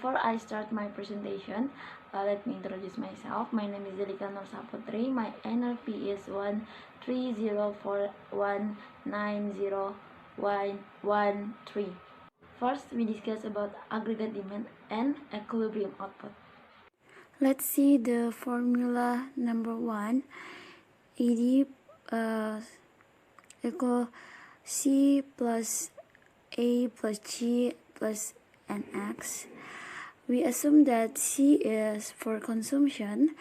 Before I start my presentation, let me introduce myself. My name is Delika Norsaputri. My NRP is 13041901113. First, we discuss about aggregate demand and equilibrium output. Let's see the formula number 1. AD equal C plus A plus G plus NX. We assume that C is for consumption,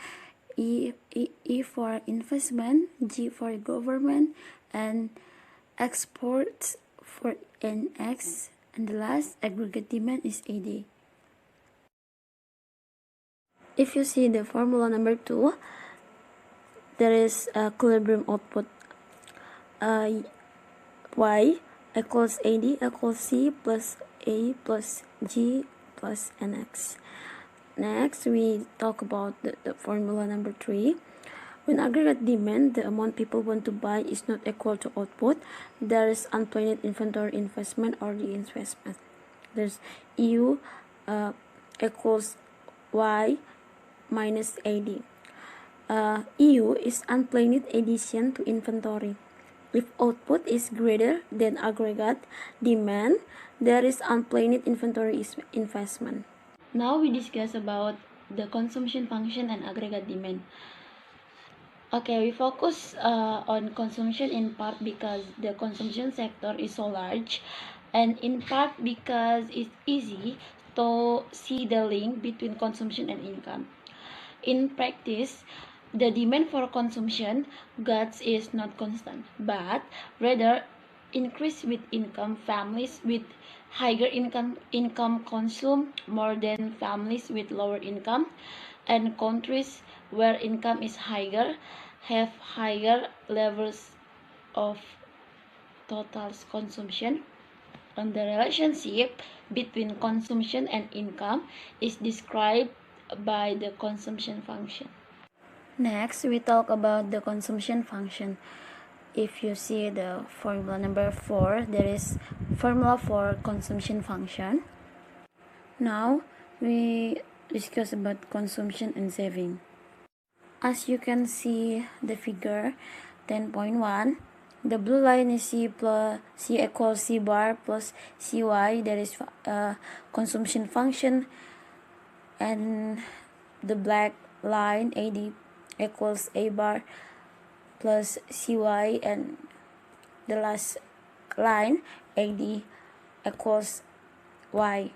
E for investment, G for government, and exports for NX, and the last aggregate demand is AD. If you see the formula number 2, there is equilibrium output. Y equals AD equals C plus A plus G plus NX. Next, we talk about the formula number 3. When aggregate demand, the amount people want to buy, is not equal to output, there is unplanned inventory investment or reinvestment. There's EU equals Y minus AD. EU is unplanned addition to inventory. If output is greater than aggregate demand, there is unplanned inventory investment. Now we discuss about the consumption function and aggregate demand. Okay, we focus on consumption in part because the consumption sector is so large, and in part because it's easy to see the link between consumption and income. In practice, the demand for consumption goods is not constant, but rather increase with income. Families with higher income consume more than families with lower income, and countries where income is higher have higher levels of total consumption. And the relationship between consumption and income is described by the consumption function. Next, we talk about the consumption function. If you see the formula number 4, there is formula for consumption function. Now, we discuss about consumption and saving. As you can see the figure 10.1, the blue line is C equals C bar plus CY. There is consumption function, and the black line AD equals A bar plus CY, and the last line AD equals Y.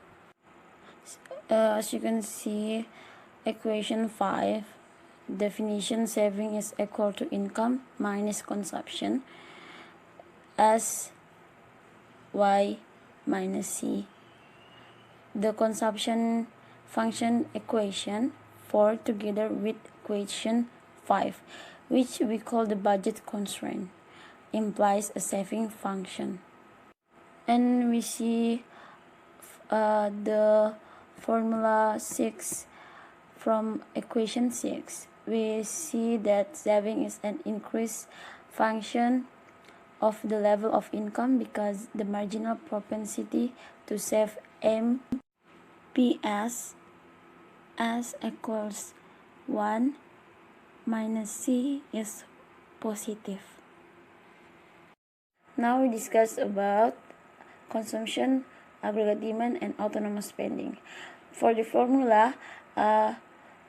As you can see, equation 5, definition: saving is equal to income minus consumption, S Y minus C. The consumption function equation 4 together with equation 5, which we call the budget constraint, implies a saving function. And we see the formula 6 from equation 6. We see that saving is an increased function of the level of income because the marginal propensity to save MPS S equals 1 minus C is positive. Now we discuss about consumption, aggregate demand, and autonomous spending. For the formula,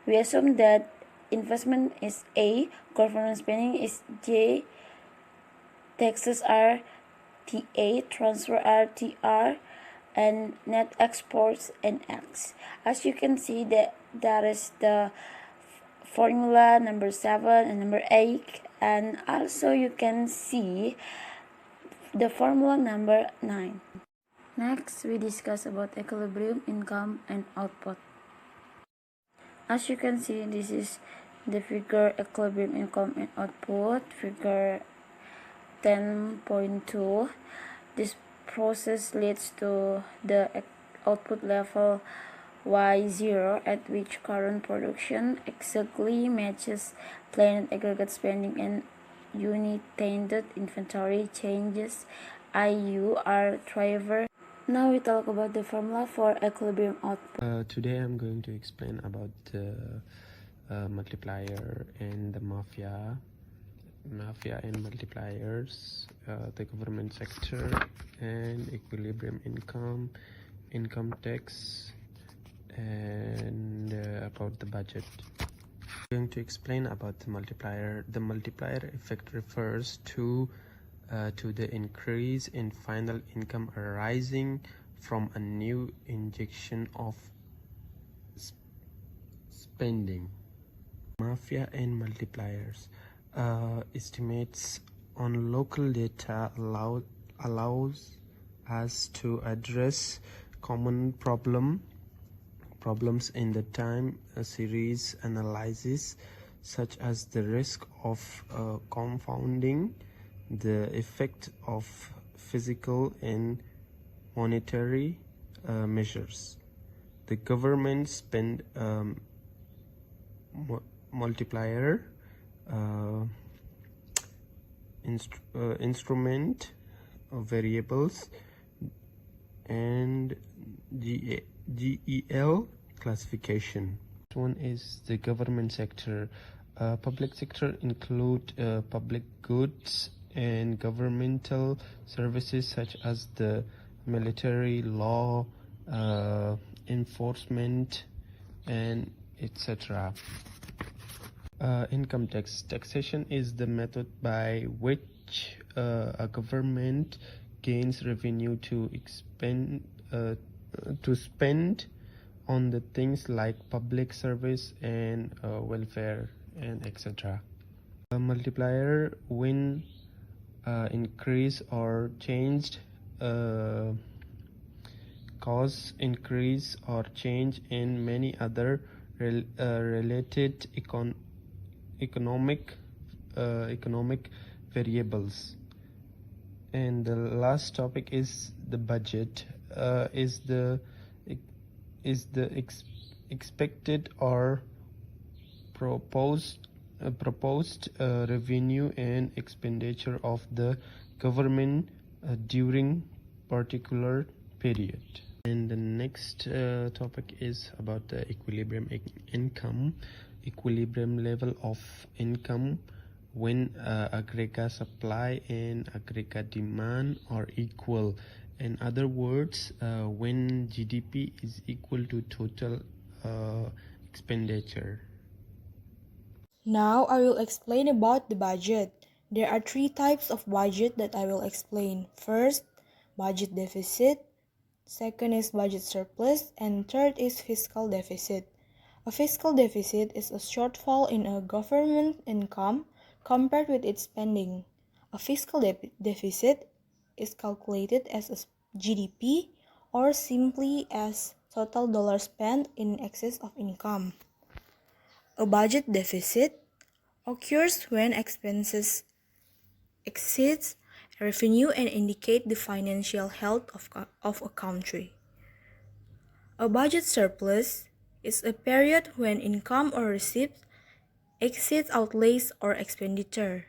we assume that investment is A, government spending is J, taxes are TA, transfer are TR, and net exports NX. As you can see, that is the formula number 7 and number 8, and also you can see the formula number 9. Next, we discuss about equilibrium, income, and output. As you can see, this is the figure equilibrium, income, and output, figure 10.2. This process leads to the output level Y0, at which current production exactly matches planned aggregate spending, and unit-tainted inventory changes IU are driver. Now we talk about the formula for equilibrium output. Today I'm going to explain about the multiplier and the mafia and multipliers, the government sector, and equilibrium income tax, and about the budget. I'm going to explain about the multiplier. The multiplier effect refers to the increase in final income arising from a new injection of spending. Mafia and multipliers. Estimates on local data allows us to address common problems in the time series analysis, such as the risk of confounding the effect of physical and monetary measures. The government spend multiplier instrument variables and GEL classification. This one is the government sector. Public sector include public goods and governmental services such as the military, law enforcement, and etc. Income tax. Taxation is the method by which a government gains revenue to spend on the things like public service and welfare and etc. A multiplier when increase or changed cause increase or change in many other related economic variables. And the last topic is the budget. Is the expected or proposed revenue and expenditure of the government during particular period. And the next topic is about the equilibrium income. Equilibrium level of income when aggregate supply and aggregate demand are equal. In other words, when GDP is equal to total expenditure. Now I will explain about the budget. There are three types of budget that I will explain. First, budget deficit. Second is budget surplus. And third is fiscal deficit. A fiscal deficit is a shortfall in a government income compared with its spending. A fiscal deficit is calculated as a GDP or simply as total dollars spent in excess of income. A budget deficit occurs when expenses exceeds revenue and indicate the financial health of a country. A budget surplus is a period when income or receipts exceeds outlays or expenditure.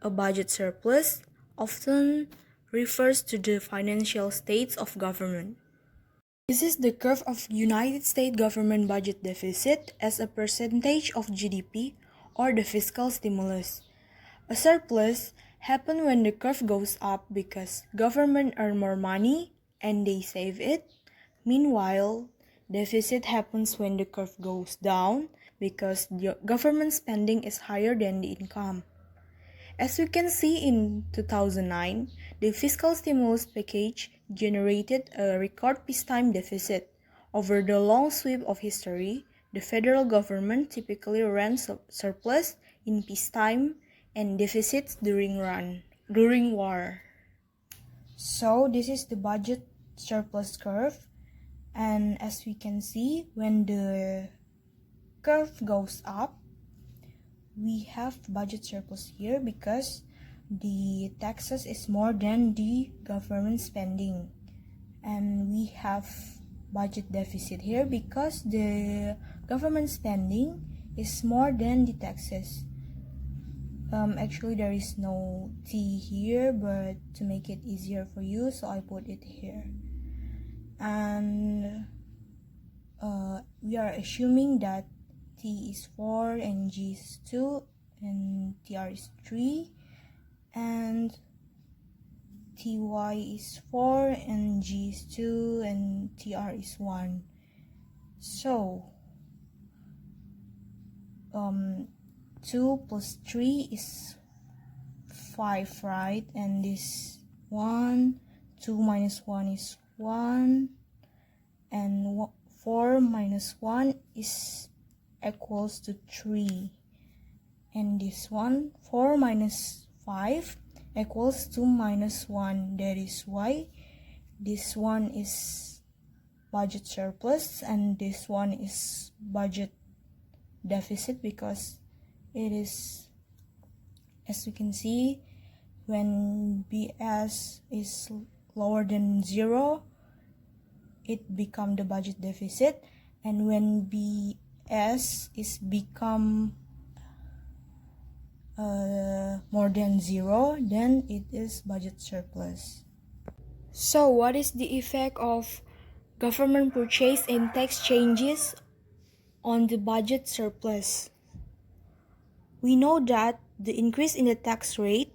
A budget surplus often refers to the financial states of government. This is the curve of United States government budget deficit as a percentage of GDP or the fiscal stimulus. A surplus happens when the curve goes up because government earn more money and they save it. Meanwhile, deficit happens when the curve goes down because the government spending is higher than the income. As we can see in 2009, the fiscal stimulus package generated a record peacetime deficit. Over the long sweep of history, the federal government typically ran surplus in peacetime and deficits during war. So this is the budget surplus curve, and as we can see, when the curve goes up, we have budget surplus here because the taxes is more than the government spending, and we have budget deficit here because the government spending is more than the taxes. Actually there is no T here, but to make it easier for you, so I put it here. and we are assuming that T is 4 and G is 2 and TR is 3, and TY is 4 and G is 2 and TR is 1. So 2 plus 3 is 5, right? And this 1, 2 minus 1 is 1, and 4 minus 1 is equals to 3. And this one, 4 minus 5 equals to minus 1. That is why this one is budget surplus and this one is budget deficit, because it is, as we can see, when BS is lower than 0, it become the budget deficit, and when BS is become more than 0, then it is budget surplus. So what is the effect of government purchase and tax changes on the budget surplus? We know that the increase in the tax rate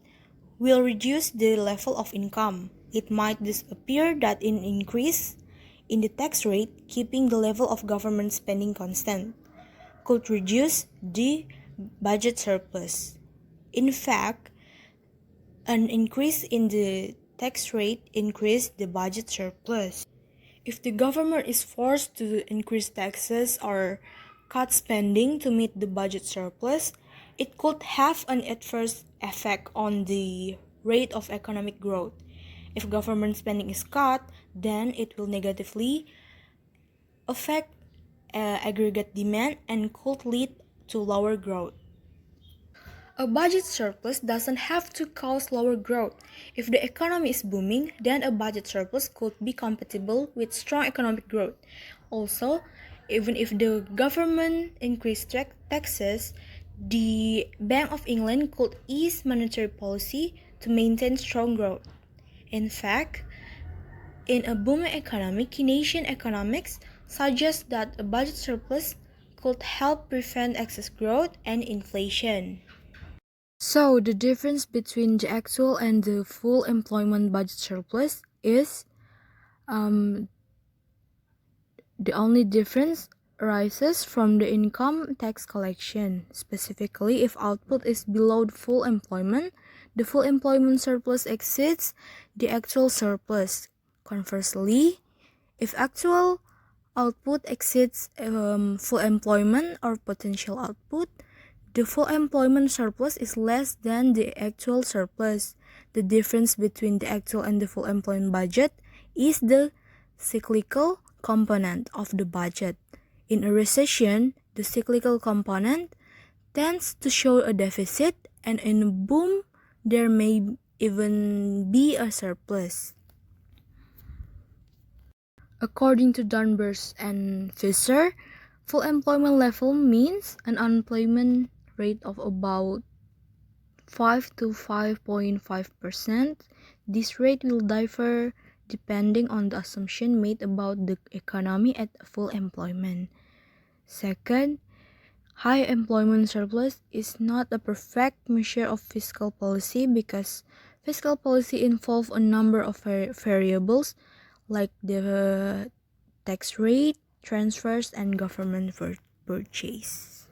will reduce the level of income. It might appear that an increase in the tax rate, keeping the level of government spending constant, could reduce the budget surplus. In fact, an increase in the tax rate increased the budget surplus. If the government is forced to increase taxes or cut spending to meet the budget surplus, it could have an adverse effect on the rate of economic growth. If government spending is cut, then it will negatively affect aggregate demand and could lead to lower growth. A budget surplus doesn't have to cause lower growth. If the economy is booming, then a budget surplus could be compatible with strong economic growth. Also, even if the government increased taxes, the Bank of England could ease monetary policy to maintain strong growth. In fact, in a booming economy, Keynesian economics suggests that a budget surplus could help prevent excess growth and inflation. So the difference between the actual and the full employment budget surplus is the only difference arises from the income tax collection. Specifically, if output is below the full employment surplus exceeds the actual surplus. Conversely, if actual output exceeds full employment or potential output, the full employment surplus is less than the actual surplus. The difference between the actual and the full employment budget is the cyclical component of the budget. In a recession, the cyclical component tends to show a deficit, and in a boom, there may even be a surplus. According to Dunbers and Fisher, full employment level means an unemployment rate of about 5 to 5.5%. This rate will differ depending on the assumption made about the economy at full employment. Second, high employment surplus is not a perfect measure of fiscal policy because fiscal policy involves a number of variables like the tax rate, transfers, and government purchase.